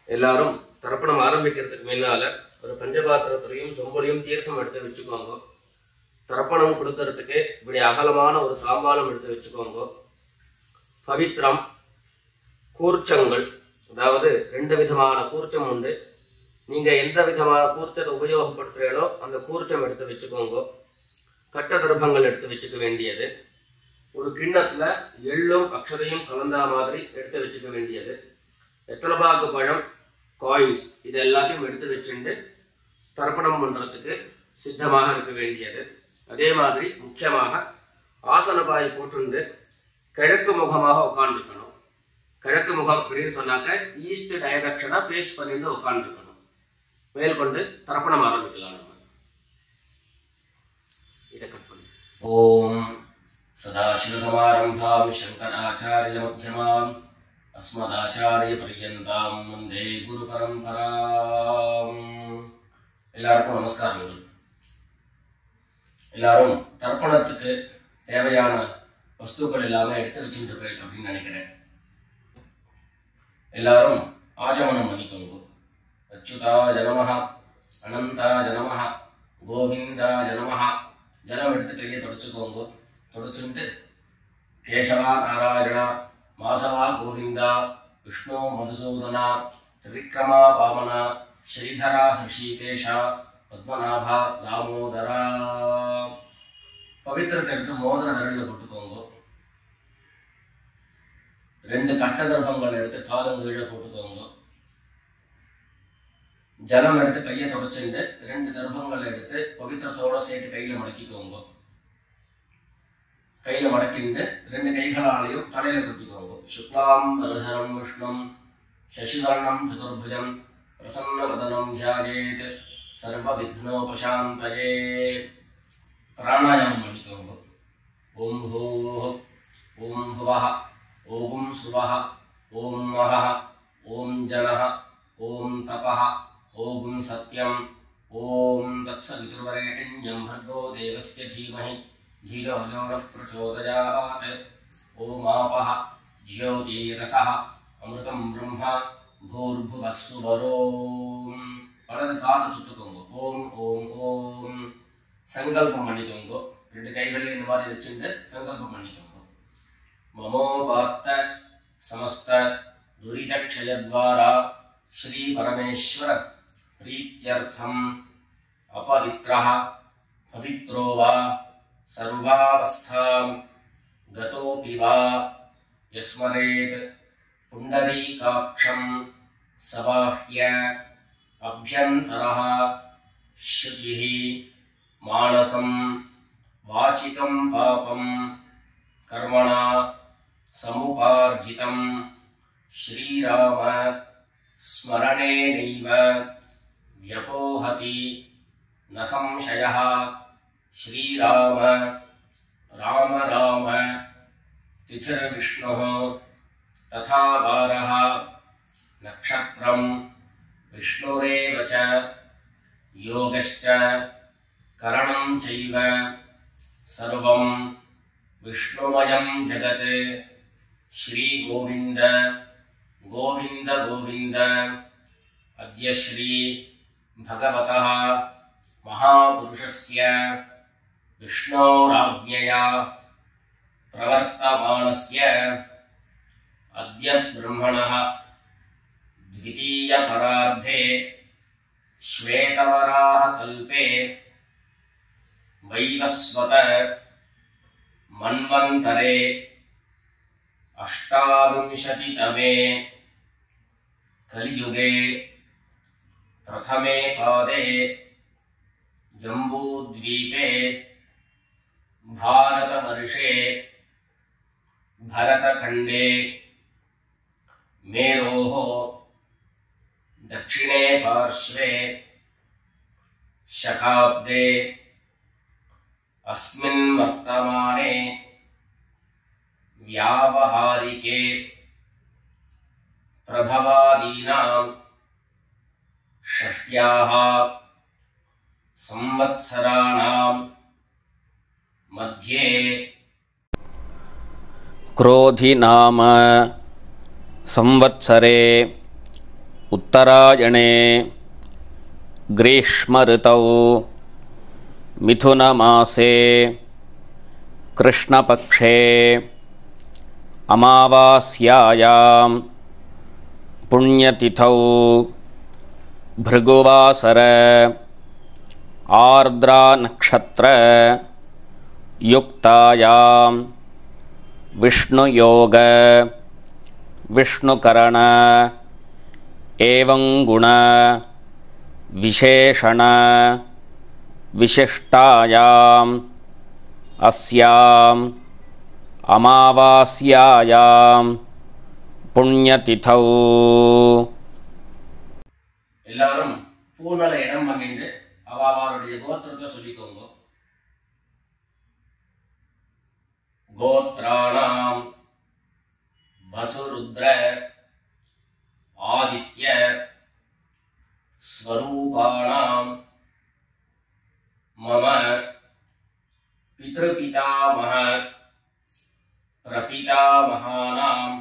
எல்லாரும் தர்ப்பணம் ஆரம்பிக்கிறதுக்கு முன்னால ஒரு பஞ்சபாத்திரத்திலையும் சொம்பலையும் தீர்த்தம் எடுத்து வச்சுக்கோங்க. தர்ப்பணம் கொடுக்கறதுக்கு இப்படி அகலமான ஒரு தாம்பாலம் எடுத்து வச்சுக்கோங்க. பவித்ரம், கூர்ச்சங்கள், அதாவது 2 விதமான கூர்ச்சம் உண்டு. நீங்க எந்த விதமான கூர்ச்சத்தை உபயோகப்படுத்துறீங்களோ அந்த கூர்ச்சம் எடுத்து வச்சுக்கோங்க. கட்ட தர்ப்பங்கள் எடுத்து வச்சுக்க வேண்டியது. ஒரு கிண்ணத்துல எள்ளும் அக்ஷதையும் கலந்தா மாதிரி எடுத்து வச்சுக்க வேண்டியது. வெத்தலைபாக்கு பழம், காயின்ஸ், இது எல்லாத்தையும் எடுத்து வச்சுட்டு தர்ப்பணம் பண்றதுக்கு சித்தமாக இருக்க வேண்டியது. அதே மாதிரி முக்கியமாக ஆசனபாய் போட்டு கிழக்கு முகமாக உட்காந்துருக்கணும். கிழக்கு முகம் அப்படின்னு சொன்னாக்க ஈஸ்ட் டைரக்ஷனா ஃபேஸ் பண்ணிட்டு உட்காந்துருக்கணும். மேற்கொண்டு தர்ப்பணம் ஆரம்பிக்கலாம். நம்ம இதை கட் பண்ணி ஓம் சதாசிவசமாரம்பாம் சங்கராச்சாரிய மத்தியமாம் अस्मदाचार्य पर्यन्तां वन्दे गुरु परंपरां. எல்லாருக்கும் நமஸ்காரங்கள். எல்லாரும் தர்ப்பணத்துக்கு தேவையான வஸ்துக்கள் எல்லாமே எடுத்து வச்சுருப்பேன் அப்படின்னு நினைக்கிறேன். எல்லாரும் ஆச்சமனம் பண்ணிக்கோங்க. அச்சுதாய நமஹ, அனந்தாய நமஹ, கோவிந்தாய நமஹ. ஜலம் எடுத்து கையை தொடச்சுக்கோங்க. தொடச்சுட்டு கேசவா நாராயணா, माधवा गोविंदा, विष्णु मधुसूदना, त्रिविक्रमा वामना, श्रीधरा हृषिकेशा, पद्मनाभा दामोदरा. पवित्रத்தை எடுத்து மோதிர விரலில் போட்டுக்கோங்க. 2 கட்ட தர்ப்பங்கள் எடுத்து காலங்கீழ போட்டுக்கோங்க. ஜலம் எடுத்து கையை தொடச்சுட்டு 2 தர்ப்பங்கள் எடுத்து பவித்திரத்தோட சேர்த்து கையில மடக்கிக்கோங்க. கையில மடக்கிட்டு 2 கைகளாலையும் தலையில குத்திக்கோங்க. சுக்லாம் வரதரம் விஷ்ணும் சசிவர்ணம் சதுர்புஜம் பிரசன்னவதனம் தியாயேத் சர்வ விக்னோபசாந்தயே. பிராணாயாமம் பண்ணிக்கோங்க. ஓம் ஹோஹ், ஓம் ஹுவஹ, ஓம் சுவஹ, ஓம் மஹஹ, ஓம் ஜனஹ, ஓம் தபஹ, ஓம் சத்யம், ஓம் தத்சவிதுர்வரேண்யம் भर्गो देवस्य धीमहि धियो यो नः प्रचोदयात्. ओम आपः ज्योतिरसः अमृतं ब्रह्म भूर्भुवः सुवरोम. வலது காது தொட்டுக்கோங்க. ஓம் ஓம் ஓம். சங்கல்பம் பண்ணிக்கோங்க. 2 கைகளையும் இந்த மாதிரி வச்சுட்டு சங்கல்பம் பண்ணிக்கோங்க. மமோபாத்த சமஸ்த துரிதக்ஷயத்வாரா ஸ்ரீ பரமேஸ்வர प्रीत्यर्थम अपवित्रः पवित्रो वा सर्वावस्थां गतोऽपि वा यस्मरेत् पुण्डरीकाक्षं सबाह्य अभ्यन्तरः शुचिः मानसं वाचिकं पापं कर्मणा समुपार्जितं श्रीराम स्मरणेनैव व्यपोहति न संशयः. श्रीराम राम राम तिथिर्विष्णुः तथा वारः नक्षत्रं विष्णुरेव च योगश्च करणं चैव सर्वं विष्णुमयं जगत्. श्री गोविंद गोविंद गोविंद. अद्य श्री भगवतः महापुरुषस्य विष्णोराज्ञया प्रवर्तमानस्य अद्य ब्रह्मणः द्वितीयपरार्धे श्वेतवराह कल्पे वैवस्वत मन्वन्तरे अष्टाविंशतितमे कलियुगे प्रथमे पादे जम्बूद्वीपे भारतवर्षे भरतखण्डे मेरोः दक्षिणे पार्श्वे शकाब्दे अस्मिन् वर्तमाने व्यावहारिके प्रभवादीनां षष्ट्याः संवत्सराणां मध्ये क्रोधि नाम संवत्सरे उत्तरायणे ग्रीष्म ऋतौ मिथुनमासे कृष्णपक्षे अमावास्यायां पुण्यतिथौ भृगुवासर आर्द्रा नक्षत्र युक्तायां विष्णुयोग विष्णुकरण एवं गुण विशेषण विशिष्टायां अस्यां अमावास्यायां पुण्यतिथौ எல்லாரும் பூநல இடம் பண்ணிட்டு அவளுடைய கோத்திரத்தை சொல்லிக்கோங்க. கோத்ராணாம் வசுருத்ர ஆதித்ய ஸ்வரூபாணாம் மம பித்ருபிதாமஹ பிரபிதாமஹானாம்.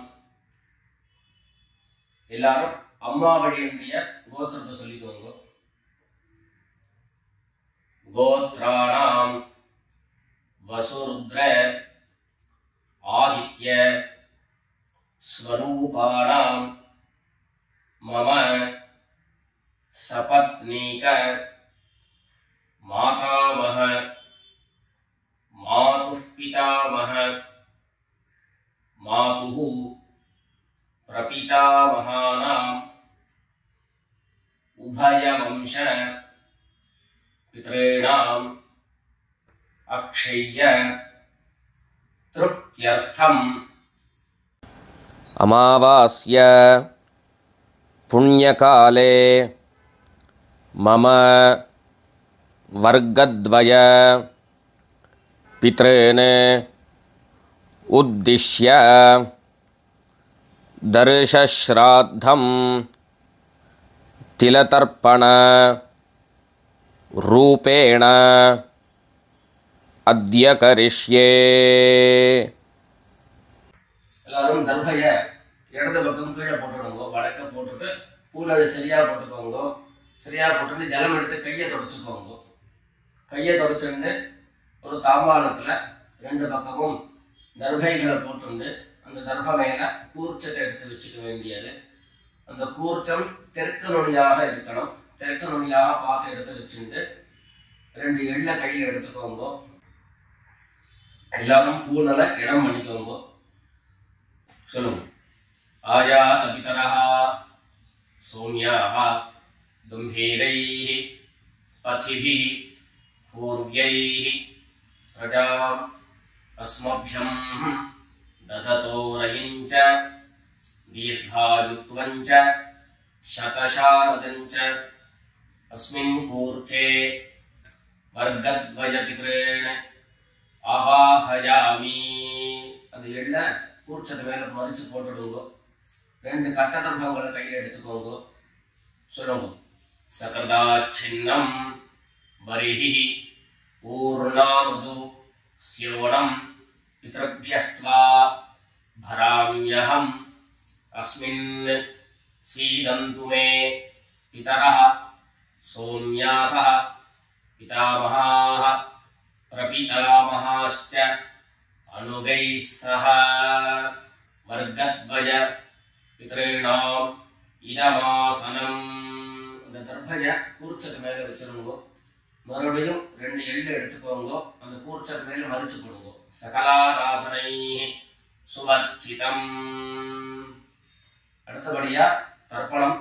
எல்லாரும் அம்மா வழியுடைய கோத்திரத்தை சொல்லிக்கோங்க. கோத்ராணாம் வசுருத்ர ஆதித்ய ஸ்வரூபாணாம் மம சபத்னீக மாதாமஹ மாதுः பிதாமஹ மாதுः பிரபிதாமஹானாம் உபயவம்ச பித்ॄணாம் அக்ஷய்ய திருப்த்யர்த்தம். अमावास्य पुण्यकाले मम वर्गद्वय पितॄन् उद्दिश्य दर्शश्राद्धं तिलतर्पण रूपेण अद्य करिष्ये. எல்லாரும் தர்பைய இடது பக்கம் கீழே போட்டுடுங்க. வடக்க போட்டுட்டு பூல சரியா போட்டுக்கோங்க. சரியா போட்டுட்டு ஜலம் எடுத்து கையை தொடச்சுக்கோங்க. கையை தொடச்சுட்டு ஒரு தாம்பாளத்துல ரெண்டு பக்கமும் தர்பைகளை போட்டுண்டு அந்த தர்ப மேல கூர்ச்சத்தை எடுத்து வச்சுக்க வேண்டியது. அந்த கூர்ச்சம் தெற்கு நுனியாக இருக்கணும். தெற்கு நுனியாக பார்த்து எடுத்து வச்சுட்டு ரெண்டு எள்ள கையில எடுத்துக்கோங்க. எல்லாரும் பூநல இடம் பண்ணிக்கோங்க. சொல்லுங்க. ஆயாத பிதரஹ சௌம்யாஹ கம்பீரைஹ பதிபிஹ பூர்வ்யைஹ பிரஜாம் அஸ்மப்யம் தததோரயிஞ்ச தீர்காயுத்வஞ்ச சதசாரதஞ்ச அஸ்மின் கூர்ச்சே வர்கத்வய பித்ரேண ஆவாஹயாமி. அந்த எள்ள கூர்ச்சது மேல மறிச்சு போட்டுடுங்க. ரெண்டு கட்ட தர்பங்களை கையில எடுத்துக்கோங்க. சொல்லுங்க. சகதாச்சின்னம் வரிஹி பூர்ணாமது ஸ்யோணம் பித்ருப்யஸ்த்வா பராம்யஹம் அஸ்மின் சீதந்து மே பிதரஹ சௌம்யாஸஹ பிதாமஹாஹ பிரபிதாமஹாஸ்ச அனுகைः சஹ வர்கத்வய பித்ரீணாம் இதமாசனம். அந்த தர்பய கூர்ச்சத்து மேல வச்சிருங்க. மறுபடியும் ரெண்டு எள்ளு எடுத்துக்கோங்க. அந்த கூர்ச்சத்து மேல மறிச்சு போடுங்க. சகலாராதனை சுவர்ச்சிதம். அடுத்தபடியா தர்ப்பணம்.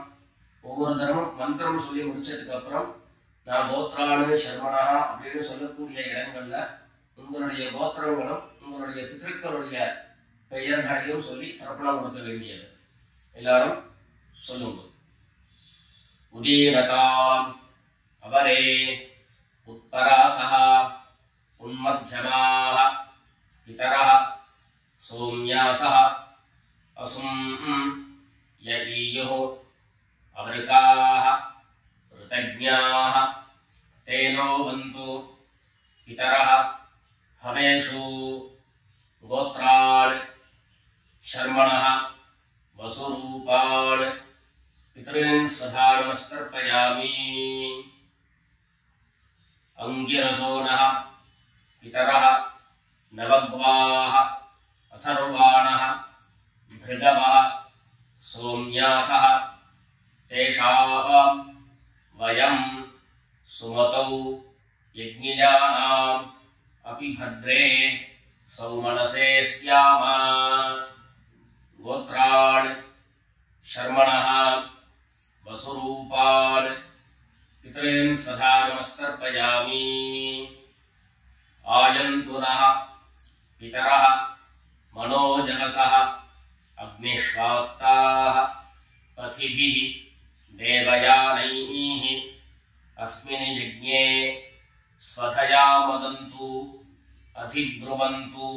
ஒவ்வொரு தரமும் மந்திரம் சொல்லி முடிச்சதுக்கு அப்புறம் நான் கோத்ரானு சர்வணா அப்படின்னு சொல்லக்கூடிய இடங்கள்ல உங்களுடைய கோத்திரங்களும் உங்களுடைய பித்ருக்களுடைய பெயர்களையும் சொல்லி தர்ப்பணம் கொடுக்க வேண்டியது. எல்லாரும் சொல்லுங்க. உதீரதாம் அவரே तेनो वन्तु पितरः हवेषु गोत्रान् शर्मणः वसुरूपान् पितॄन् स्वधा नमस्तर्पयामि। अंगिरसो नः पितरः नवग्वाः अथर्वाणः भृगवः सोम्यासः तेषां वयं सुमतौ यज्ञिजानाम् अपि भद्रे सौमनसे स्याम। गोत्रान् शर्मणः वसुरूपान् पितॄन् स्वधा नमस्तर्पयामि। आयन्तु नः पितरः मनोजवसः अग्निश्वात्ताः पथिभिः देवयानैः अस्मिन् यज्ञे स्वधया मदन्तु अधिब्रुवन्तु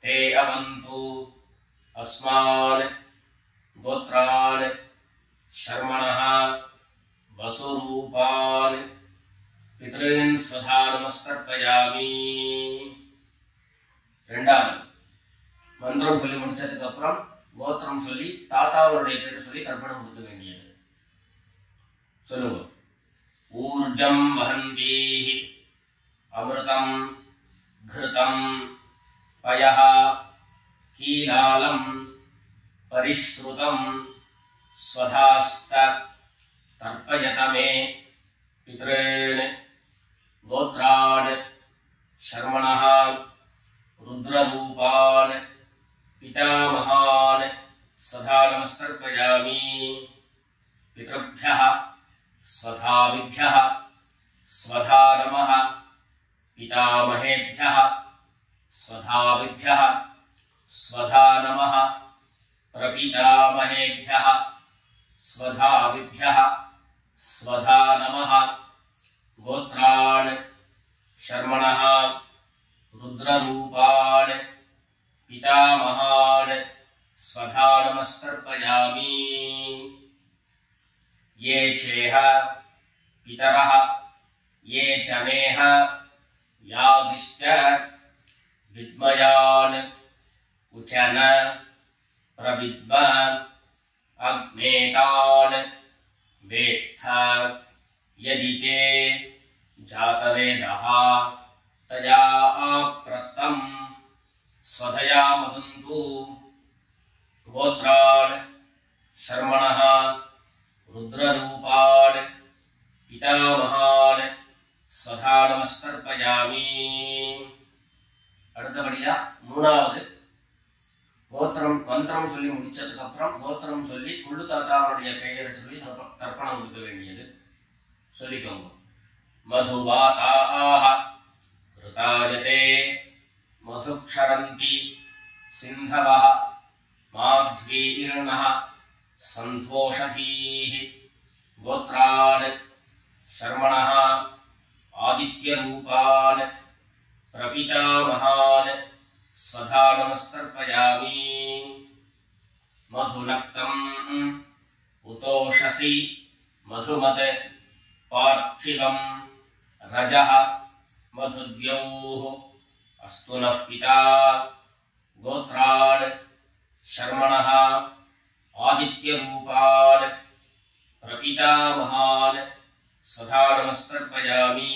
ते अवन्तु अस्मान् गोत्रान् शर्मणः वसुरूपान् पितॄन् स्वधा नमस्तर्पयामि। ரெண்டாவது மந்திரம் சொல்லி முடிச்சதுக்கு அப்புறம் கோத்திரம் சொல்லி தாத்தாவருடைய பேர் சொல்லி தர்ப்பணம் கொடுக்க வேண்டியது. சொல்லுங்க. ஊர்ஜம் வஹந்தீஹி அமிர்தம் घृतम् पयः कीलालम् परिश्रुतम् स्वधास्त तर्पयत मे पितॄन् गोत्रान् शर्मणः रुद्ररूपान् पितामहान् सदा नमस्तर्पयामि। पितृभ्यः स्वधाविभ्यः स्वधा नमः पितामहेभ्यः स्वधाविभ्यः स्वधा नमः प्रपितामहेभ्यः स्वधाविभ्यः स्वधा नमः। गोत्रान् शर्मणः रुद्ररूपान् पितामहान् स्वधा नमस्तर्पयामि। ये चेह पितरः ये च नेह यागिश्च विद्मयान् उचन प्रविद्म अग्नेतान् वेत्थ यदि ते जातवेदः तया प्रत्तम् स्वधया मदन्तु। गोत्रान् शर्मणः रुद्ररूपान् पितामहान् स्वधा नमस्तर्पयामि। அடுத்தபடியா மூணாவது கோத்திரம் மந்திரம் சொல்லி முடிச்சதுக்கு அப்புறம் கோத்திரம் சொல்லி குள்ளு தாத்தாவுடைய பெயரை சொல்லி தர்ப்பணம் கொடுக்க வேண்டியது. சொல்லிக்கோங்க. மதுவாதாஹ ருதாயதே மதுக்ஷரந்தி சிந்தவஹ மாத்வீர்ணஹ சந்தோஷதீஹ கோத்ரான் शर्मणः आदित्यरूपान् प्रपितामहान् स्वधा नमस्तर्पयामि। मधुनक्तम् उतोषसि मधुमत् पार्थिवम् रजः मधुद्यौः अस्तु नः पिता। गोत्रान् शर्मणः आदित्यरूपान् प्रपितामहान् स्वधा नमस्तर्पयामि।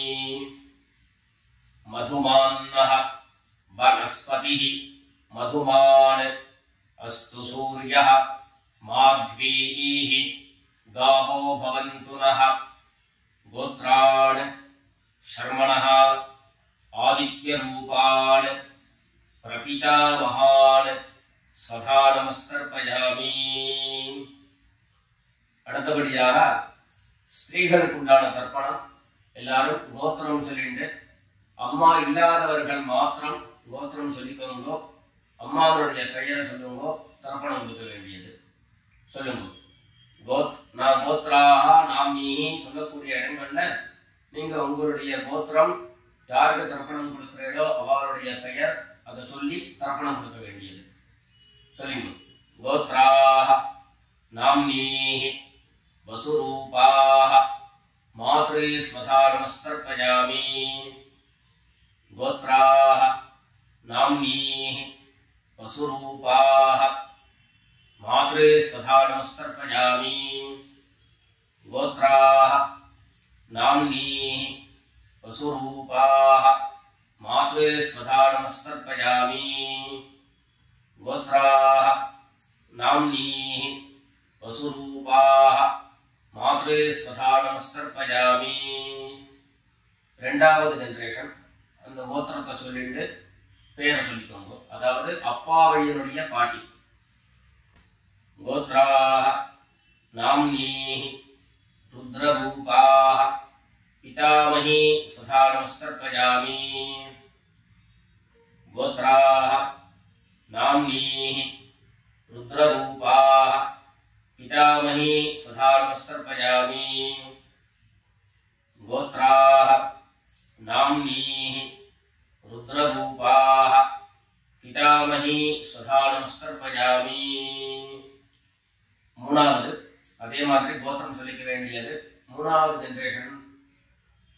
मधुमान्नः वनस्पतिः मधुमान् अस्तु सूर्यः माध्वीः गावो भवन्तु नः। गोत्रान् शर्मणः आदित्यरूपान् प्रपितामहान् स्वधा नमस्तर्पयामि। அடுத்தபடியாக ஸ்திரீகளுக்கு உண்டான தர்ப்பணம். எல்லாரும் கோத்திரம் சொல்லிட்டு அம்மா இல்லாதவர்கள் மாத்திரம் கோத்திரம் சொல்லிக்கோங்க. அம்மாவருடைய பெயரை சொல்லுங்க. தர்ப்பணம் கொடுக்க வேண்டியது. சொல்லுங்க. நான் கோத்ராஹ நாம்னீஹி சொல்லக்கூடிய இடங்கள்ல நீங்க உங்களுடைய கோத்திரம் யாருக்கு தர்ப்பணம் கொடுக்கிறீர்களோ அவருடைய பெயர் அதை சொல்லி தர்ப்பணம் கொடுக்க வேண்டியது. சொல்லுங்க. கோத்ராஹ நாம்னீஹி वसुरूपाः मात्रे स्वधा नमस्तर्पयामि गोत्राः नाम्नीः वसुरूपाः मात्रे स्वधा नमस्तर्पयामि गोत्राः नाम्नीः वसुरूपाः मात्रे स्वधा नमस्तर्पयामि गोत्राः नाम्नीः वसुरूपाः मात्रे स्वधा नमस्तर्पयामि ரெண்டாவது ஜெனரேஷன் அந்த கோத்திரத்தை சொல்லிட்டு பேரை சொல்லிக்கோங்க. அதாவது அப்பா வழியினுடைய பாட்டி. கோத்ராः नाम्नीः रुद्ररूपाः पितामही स्वधा नमस्तर्पयामि गोत्राः नाम्नीः रुद्ररूपाः पितामही स्वधा नमस्तर्पयामि गोत्राः नाम्नीः रुद्ररूपाः पितामही स्वधा नमस्तर्पयामि மூணாவது அதே மாதிரி கோத்திரம் சொல்லிக்க வேண்டியது. மூணாவது ஜெனரேஷன்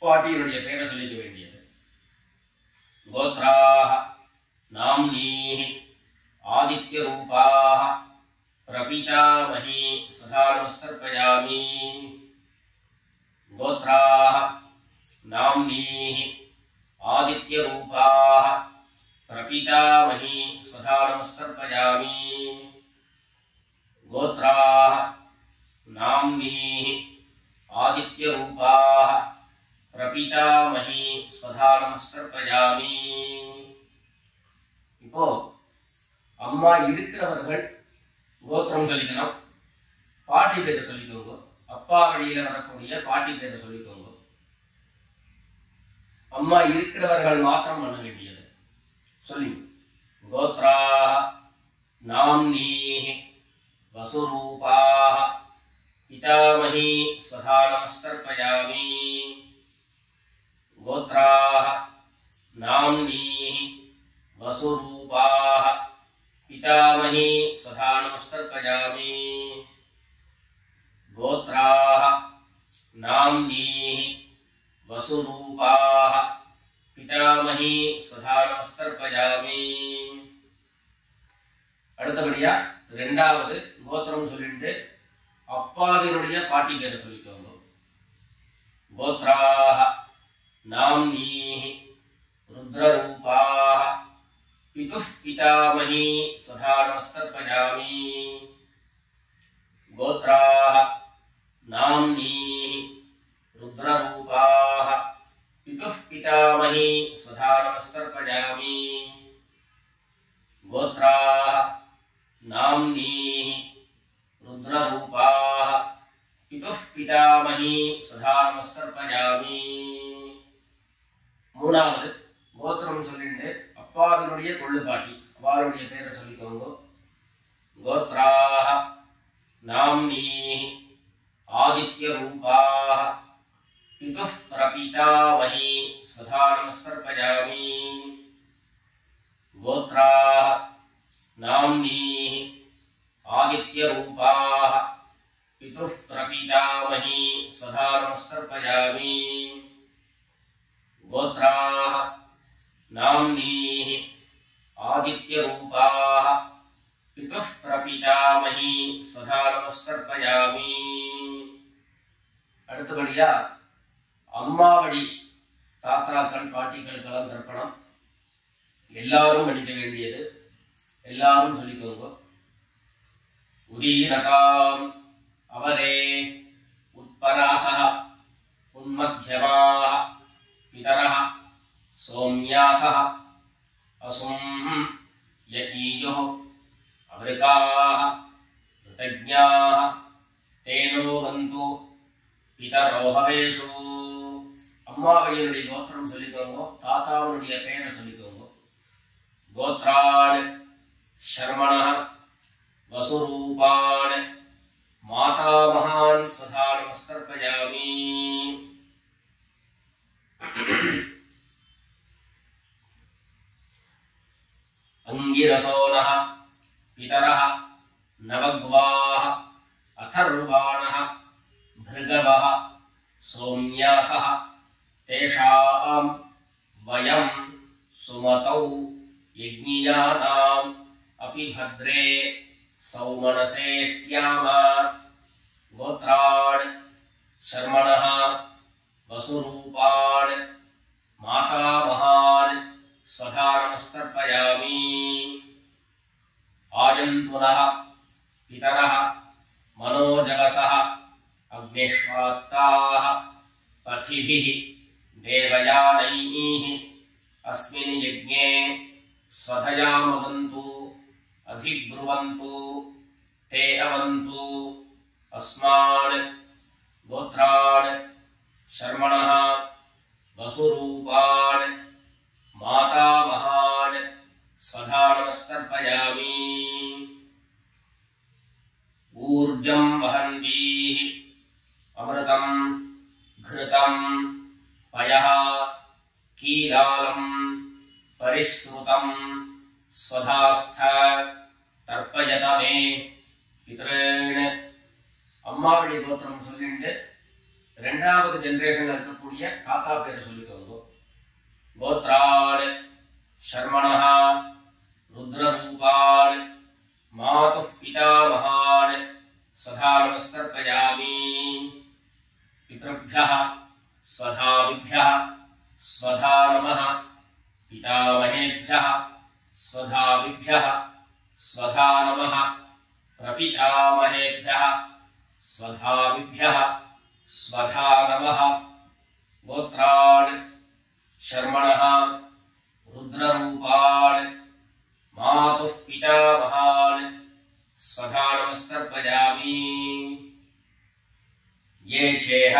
பாட்டியினுடைய பேரை சொல்லிக்க வேண்டியது. கோத்ராः नाम्नीः आदित्यरूपाः प्रपितामही स्वधा नमस्तर्पयामि गोत्राः नाम्नीः आदित्यरूपाः प्रपितामही स्वधा नमस्तर्पयामि गोत्राः नाम्नीः आदित्यरूपाः प्रपितामही स्वधा नमस्तर्पयामि. இப்போ அம்மா இருக்கிறவர்கள் கோத்திரம் சொல்லிக்கணும், பாட்டி பேரை சொல்லிக்கோங்க. அப்பா வழியில வரக்கூடிய பாட்டி பேரை சொல்லிக்கோங்க. அம்மா இருக்கிறவர்கள் மாத்திரம் பண்ண வேண்டியது. சொல்லி கோத்ராः नाम्नीः वसुरूपाः पितामही स्वधा नमस्तर्पयामि गोत्राः नाम्नीः वसुरूपाः पितामही स्वधा नमस्तर्पयामि गोत्राः नाम्नीः वसुरूपाः पितामही स्वधा नमस्तर्पयामि. அடுத்தபடியா ரெண்டாவது கோத்திரம் சொல்லிட்டு அப்பாவினுடைய பாட்டி பேரை சொல்லிக்கோங்க. கோத்ராः नाम्नीः रुद्ररूपाः पितुः पितामही स्वधा नमस्तर्पयामि गोत्राः नाम्नीः रुद्ररूपाः पितुः पितामही स्वधा नमस्तर्पयामि गोत्राः नाम्नीः रुद्ररूपाः पितुः पितामही स्वधा नमस्तर्पयामि. மூணாவது கோத்திரம் சொல்லிட்டு அப்பாவினுடைய கொள்ளு பாட்டி அவளுடைய பேரை சொல்லிக்கோங்க. கோத்ராः नाम्नीः आदित्यरूपाः पितुः प्रपितामही स्वधा नमस्तर्पयामि गोत्राः नाम्नीः आदित्यरूपाः पितुः प्रपितामही स्वधा नमस्तर्पयामि गोत्राः नाम्नीः आदित्यरूपाः पितुः प्रपितामही स्वधा नमस्तर्पयामि. அடுத்தபடியா அம்மா வழி தாத்தாக்கள் பாட்டிகளுக்கெல்லாம் தர்ப்பணம் எல்லாரும் பண்ணிக்க வேண்டியது. எல்லாரும் சொல்லிக்கோங்க. உதீரதாம் அவரே உத்பராசः உன்மத்யமாः पितरः सौम्यासः असुं यतीयुः अवृताः कृतज्ञाः तेनो वन्तु पितरो हवेषु. அம்மாவையினுடைய கோத்திரம் சொல்லிக்கோங்க. தாத்தாவுடைய பெயரை சொல்லிக்கோங்க. கோத்ரான் शर्मणः वसुरूपान् मातामहान् स्वधा नमस्तर्पयामि अंगिरसोनः पितरः नवग्वाः अथर्वाणः भृगवः सौम्यासः तेषां वयं सुमतौ यज्ञियानाम् अपि भद्रे सौमनसे स्याम। गोत्रान् शर्मणः वसुरूपान् मातामहान् स्वधा नमस्तर्पयामि। आयन्तुनः पितरः मनोजगसः अग्निष्वात्ताः पथिभिः देवयानैः अस्मिन् यज्ञे स्वधया मदन्तु अधिब्रुवन्तु ते अवन्तु। अस्मान् गोत्रान् शर्मणः वसुरूपान् मातामहान् स्वधा नमस्तर्पयामि। ऊर्जं वहन्तीः अमृतं घृतं पयः कीलालं परिस्मृतं स्वधास्थ तर्पयत मे पितॄन्। அம்மாவழி கோத்திரம் சொல்லிட்டு ரெண்டாவது ஜெனரேஷன்ல இருக்கக்கூடிய தாத்தா பேரை சொல்லிக்கோங்க. கோத்ரான் शर्मणः रुद्ररूपान् मातुः पितामहान् स्वधा नमस्तर्पयामि। पितृभ्यः स्वधाविभ्यः स्वधा नमः। पितामहेभ्यः स्वधाविभ्यः स्वधा नमः। प्रपितामहेभ्यः स्वधाविभ्यः स्वधा नमः। गोत्रान् शर्मणः रुद्ररूपान् मातुः पितामहान् स्वधा नमस्तर्पयामि। ये चेह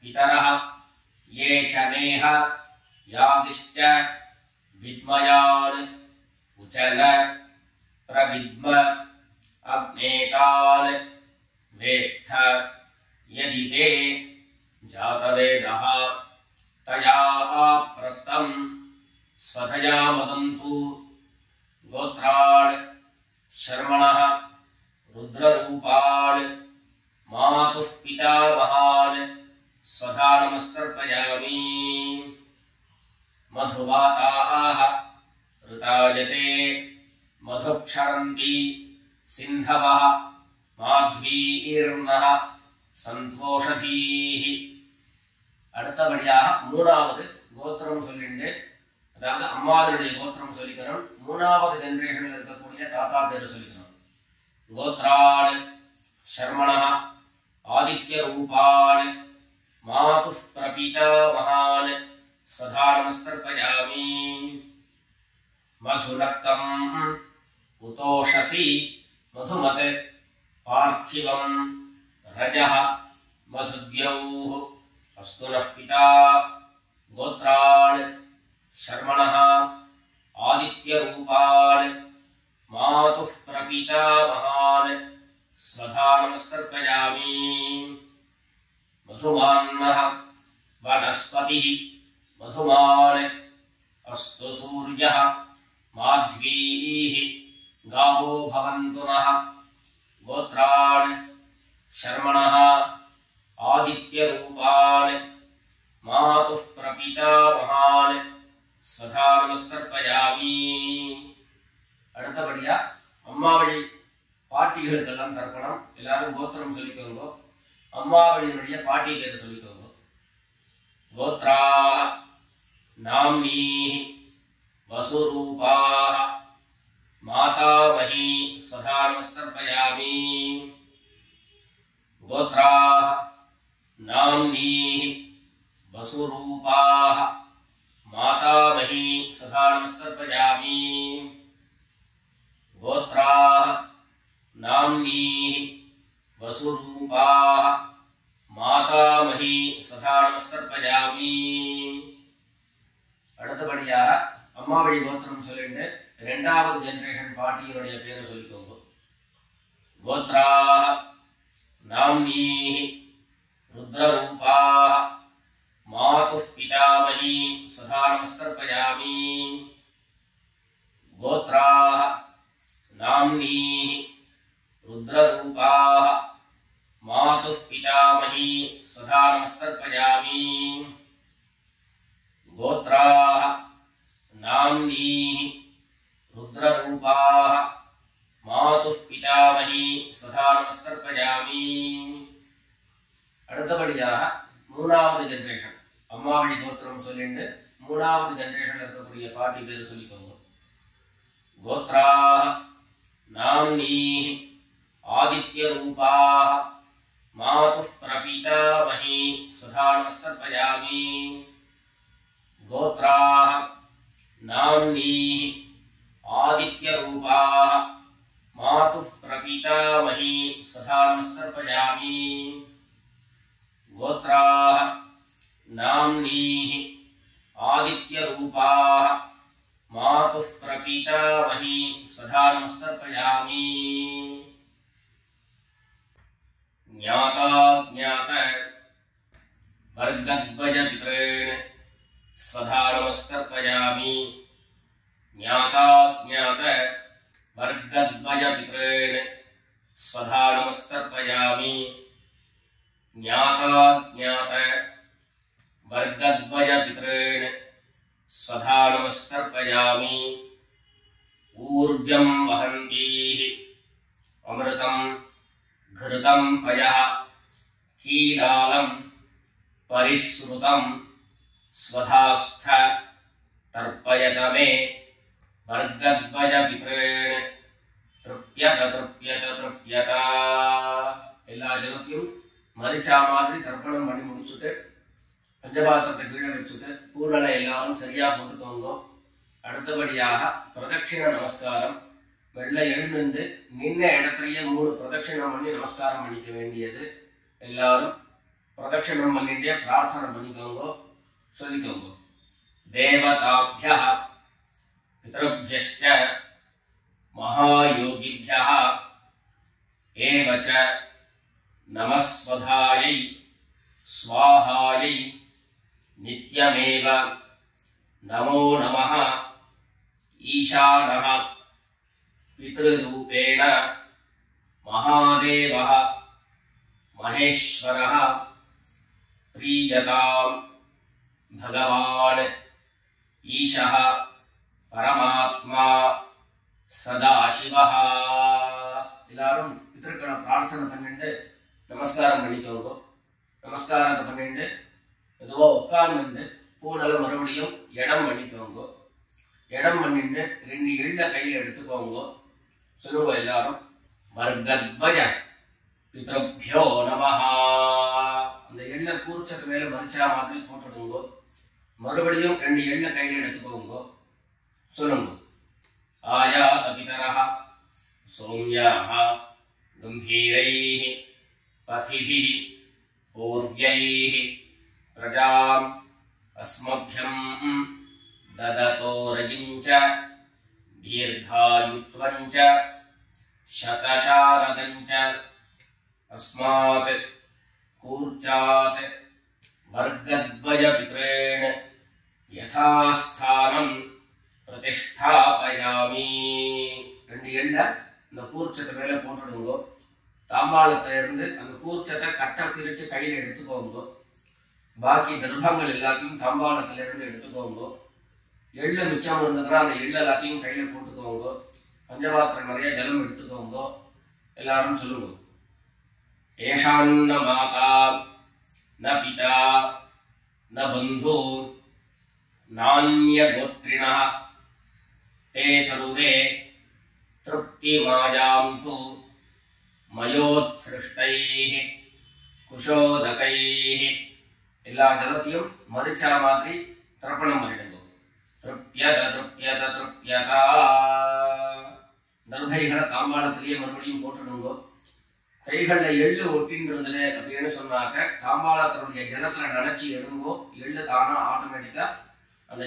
पितरः ये च नेह यादिश्च विद्मयान् उचन प्रविद्म अग्नेतान् वेत्थ यदि ते जातवेदः तया प्रत्तं स्वधया मदन्तु। गोत्रान् शर्मणः रुद्ररूपान् मातुः पितामहान् स्वधा नमस्तर्पयामि। मधुवाताः ऋतायते मधुक्षरन्ति सिन्धवः माध्वीर्नः सन्तोषधीः। அடுத்தபடியாக மூணாவது கோத்திரம் சொல்லிட்டு, அதாவது அம்மாவுடைய கோத்திரம் சொல்லிக்கணும். மூணாவது ஜெனரேஷன்ல இருக்கக்கூடிய தாத்தா பேரை சொல்லிக்கணும். கோத்ரான் शर्मणः आदित्य रूपान् मातुः प्रपितामहान् स्वधा नमस्तर्पयामि। मधुनक्तम् उतोषसि मधुमत् पार्थिवं रजः मधुद्यौः अस्तु नः पिता। गोत्रान् शर्मणः आदित्य रूपान् मातुः प्रपितामहान् स्वधा नमस्तर्पयामि। मधुमान्नः वनस्पतिः मधुमान् अस्तु सूर्यः माध्वीः गावो भवन्तु नः। गोत्रान् शर्मणः आदित्य रूपान् मातुः प्रपितामहान् स्वधा नमस्तर्पयामि। அடுத்தபடியா அம்மாவழி பாட்டிகளுக்கெல்லாம் தர்ப்பணம். எல்லாரும் கோத்திரம் சொல்லிக்கோங்க. அம்மாவழியினுடைய பாட்டி பேரை சொல்லிக்கோங்க. கோத்ராः नाम्नीः वसुरूपाः मातामही स्वधा नमस्तर्पयामि। गोत्राः नाम्नीः वसुरूपाः मातामही स्वधा नमस्तर्पयामि। गोत्राः नाम्नीः वसुरूपाः मातामही स्वधा नमस्तर्पयामि। அடுத்தபடியாக அம்மாவழி கோத்திரம் சொல்லிட்டு இரண்டாவது ஜெனரேஷன் பாட்டியினுடைய பேரை சொல்லிக்கோங்க. கோத்ராः नाम्नीः रुद्ररूपाः मातुः पितामही स्वधा नमस्तर्पयामि। गोत्राः नाम्नीः रुद्ररूपाः मातुः पितामही स्वधा नमस्तर्पयामि। அம்மாவழி கோத்திரம் சொல்லிட்டு மூணாவது ஜெனரேஷன்ல இருக்கக்கூடிய பாட்டி பேர் சொல்லிக்கோங்க. கோத்ரா நாம்னி ஆதித்ய ரூபா மாது பிரபீதாமஹி சுதா நமஸ்கர்பயாமி. கோத்ரா நாம்னி ஆதித்ய ரூபா மாது பிரபீதாமஹி சுதா நமஸ்கர்பயாமி. கோத்ரா நாம்னி ஆதித்ய ரூபா மாது பிரபீதாமஹி சுதா நமஸ்கர்பயாமி. ஞாதா ஞாத வர்கத்வய பித்ரேண ஸ்வதா நமஸ்கர்பயாமி. ஞாதா ஞாத வர்கத்வய பித்ரேண ஸ்வதா நமஸ்கர்பயாமி. ஞாதா ஞாத வர்கத்வய பித்ரேண ஸ்வதா நமஸ்கர்பயாமி. ஊர்ஜம் வஹந்தீஹி அமிர்தம் घृतं पयः कीलालं परिश्रुतं स्वधास्थ तर्पयत मे वर्गद्वय पितॄन् तृप्यत तृप्यत तृप्यत. எல்லா ஜனத்தையும் மரிச்சா மாதிரி தர்ப்பணம் பண்ணி முடிச்சுட்டு பஞ்சபாத்திரத்தை கீழே வச்சுட்டு பூர்ணனை எல்லாரும் சரியா போட்டுக்கோங்க. அடுத்தபடியாக பிரதட்சிண நமஸ்காரம். வெள்ளை எழுந்து நின்ன இடத்துலயே 3 பிரதட்சிணம் பண்ணி நமஸ்காரம் பண்ணிக்க வேண்டியது. எல்லாரும் பிரதட்சிணம் பண்ணிட்டே பிரார்த்தனை பண்ணிக்கோங்க, சொல்லிக்கோங்க. தேவதாப்யः பித்ருப்யश्च மகாயோகிभ्यः ஏவச்ச நமஸ்வதாயை ஸ்வாஹாயை நித்யமேவ நமோ நமः. ஈசானः पितृरूपेण महादेवः महेश्वरः प्रीयतां भगवान् ईशः परमात्मा सदाशिवः. எல்லாரும் பித்ருக்களை பிரார்த்தனை பண்ணிட்டு நமஸ்காரம் பண்ணிக்கோங்க. நமஸ்காரத்தை பண்ணிட்டு எதுவோ உட்கார்ந்து பூனலை மறுபடியும் இடம் பண்ணிக்கோங்க. இடம் பண்ணிட்டு 2 எள்ள கையில எடுத்துக்கோங்க. சொல்லுங்க எல்லாரும். வர்கத்வய பித்ருப்யோ நமஹ. அந்த எள்ள கூர்ச்சத்து மேல மரிச்சா மாதிரி போட்டுடுங்க. மறுபடியும் 2 எள்ள கையில எடுத்துக்கோங்க. சொல்லுங்க. ஆயாத பிதரஹ சௌம்யாஹ கம்பீரைஹ பதிபிஹ பூர்வ்யைஹ பிரஜாம் அஸ்மப்யம் ददतोरजिञ्च दीर्घायुत्वञ्च शतशारदञ्च अस्मात् कूर्चात् वर्गद्वयपितॄन् यथास्थानं प्रतिष्ठापयामि. 2 எள்ள இந்த கூர்ச்சத்தை மேல போட்டுடுங்க. தாம்பாளத்துல இருந்து அந்த கூர்ச்சத்தை கட்ட பிரிச்சு கையில எடுத்துக்கோங்க. பாக்கி தர்பங்கள் எல்லாத்தையும் தாம்பாளத்துல இருந்து எடுத்துக்கோங்க. எள்ள மிச்சம் இருந்ததுன்னா அந்த எள்ள எல்லாத்தையும் கையில போட்டுக்கோங்க. பஞ்சபாத்திரம் நிறைய ஜலம் எடுத்துக்கோங்க. எல்லாரும் சொல்லுங்க. ஏஷான்ன மாதா ந பிதா ந பந்து நான்ய கோத்ரிணः தே சர்வே திருப்தி மாயாம் து மயோத்ஸ்ருஷ்டைஹ குஷோதகைஹ. எல்லா ஜலத்தையும் மரிச்சா மாதிரி தர்ப்பணம் பண்ணிடுங்க. திருப்யத திருப்யத திருப்யதா. தர்பைகளை தாம்பாளத்திலேயே மறுபடியும் போட்டுடுங்க. கைகள்ல எள்ளு ஒட்டின்றது அப்படின்னு சொன்னாக்க தாம்பாளத்தினுடைய ஜலத்துல நினைச்சு எடுங்கோ. எள்ளு தானா ஆட்டோமேட்டிக்கா அந்த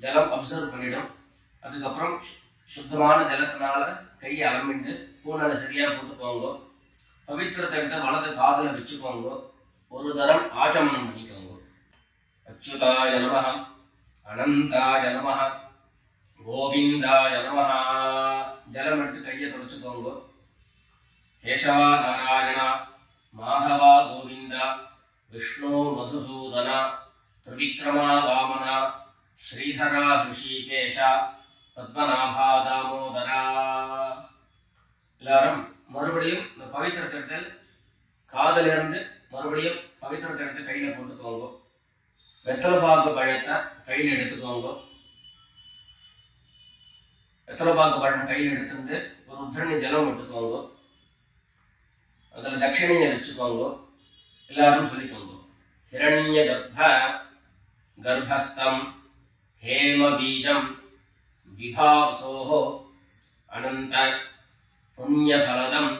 ஜலம் அப்சர்வ் பண்ணிடும். அதுக்கப்புறம் சுத்தமான ஜலத்தினால கையை அலம்பிட்டு பூனலை சரியா போட்டுக்கோங்க. பவித்திரத்தை எடுத்து வலது காதுல வச்சுக்கோங்க. ஒரு தரம் ஆச்சமனம் பண்ணிக்கோங்க. அச்சுதாய நமஹ அனந்தாய நமஹ கோவிந்தாய நமஹ. ஜலம் எடுத்து கையை தொடச்சுக்கோங்க. கேசவா நாராயண மாதவா கோவிந்த விஷ்ணு மதுசூதன திரிவிக்ரமா வாமன ஸ்ரீதரா ஹிருஷிகேஷ பத்மநாபா தாமோதரா. எல்லாரும் மறுபடியும் இந்த பவித்திரத்தை காதல இருந்து மறுபடியும் பவித்திரத்தை எடுத்து கையில போட்டுக்கோங்க. வெத்தலை பாக்கு பழத்தை கையில் எடுத்துக்கோங்க. வெத்தலை பாக்கு பழம் கையில் எடுத்துட்டு ஒரு உத்தரணி ஜலம் எடுத்துக்கோங்க. அதில் தட்சிணையை வச்சுக்கோங்க. எல்லாரும் சொல்லிக்கோங்க. ஹிரண்ய கர்ப்பஸ்தம் ஹேம பீஜம் விபாவசோஹோ அனந்த புண்ணியபலதம்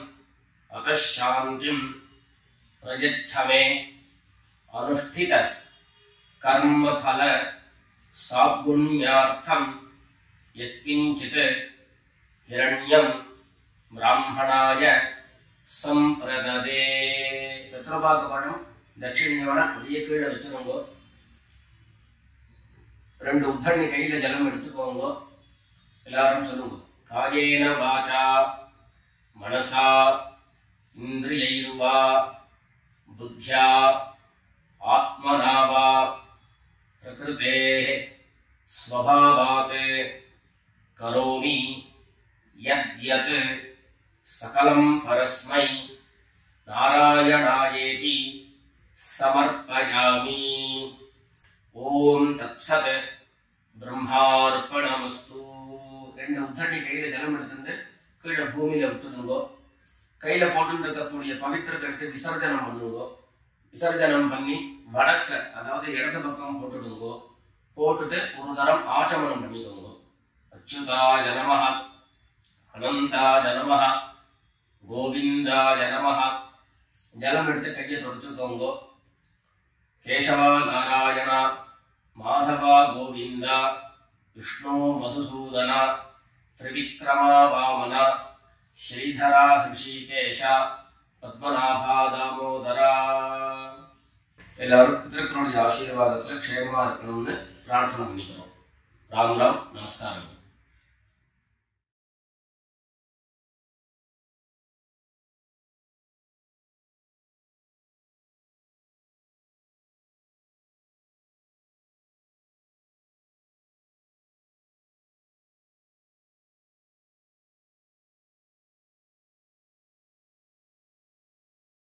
அகசாந்திம் பிரயச்சமே அனுஷ்டித கர்மபல சாகுண்யார்த்தம் யத்கிஞ்சித் ஹிரண்யம் பிராமணாய சம்பிரததே. வெத்தலைபாக்கு பழம் தட்சிணையோட அப்படியே கீழே வச்சுக்கோங்க. 2 உத்தரணி கையில ஜலம் எடுத்துக்கோங்க. எல்லாரும் சொல்லுங்க. காயேன வாசா மனசா இந்திரியைர்வா புத்யா ஆத்மனா வா பிரகிருதேஹ ஸ்வபாவாத் கரோமி யத்யத் சகலம் பரஸ்மை நாராயணாயேதி சமர்ப்பயாமி. ஓம் தத்சத் பிரம்மார்ப்பணமஸ்து. 2 உத்தரணி கையில ஜலம் எடுத்துட்டு கீழே பூமியில விட்டுடுங்கோ. கையில போட்டு இருக்கக்கூடிய பவித்திர கட்டு விசர்ஜனம் பண்ணுங்கோ. விசர்ஜனம் பண்ணி வடக்க அதாவது இடது பக்கம் போட்டுடுங்கோ. போட்டுட்டு ஒரு தரம் ஆச்சமனம் பண்ணிக்கோங்க. அச்சுதாய நமஹ அனந்தாய நமஹ கோவிந்தாய நமஹ. ஜலம் எடுத்து கையை தொடச்சுக்கோங்க. கேசவா நாராயணா மாதவா கோவிந்தா விஷ்ணு மதுசூதனா திரிவிக்ரமா வாமனா ஸ்ரீதரா ஹிருஷிகேஷா பத்மநாபா தாமோதரா. எல்லாரும் பிதர்களுடைய ஆசீர்வாதத்துல க்ஷேமமா இருக்கணும்னு பிரார்த்தனை பண்ணிக்கிறோம். ராம் ராம். நமஸ்காரம்.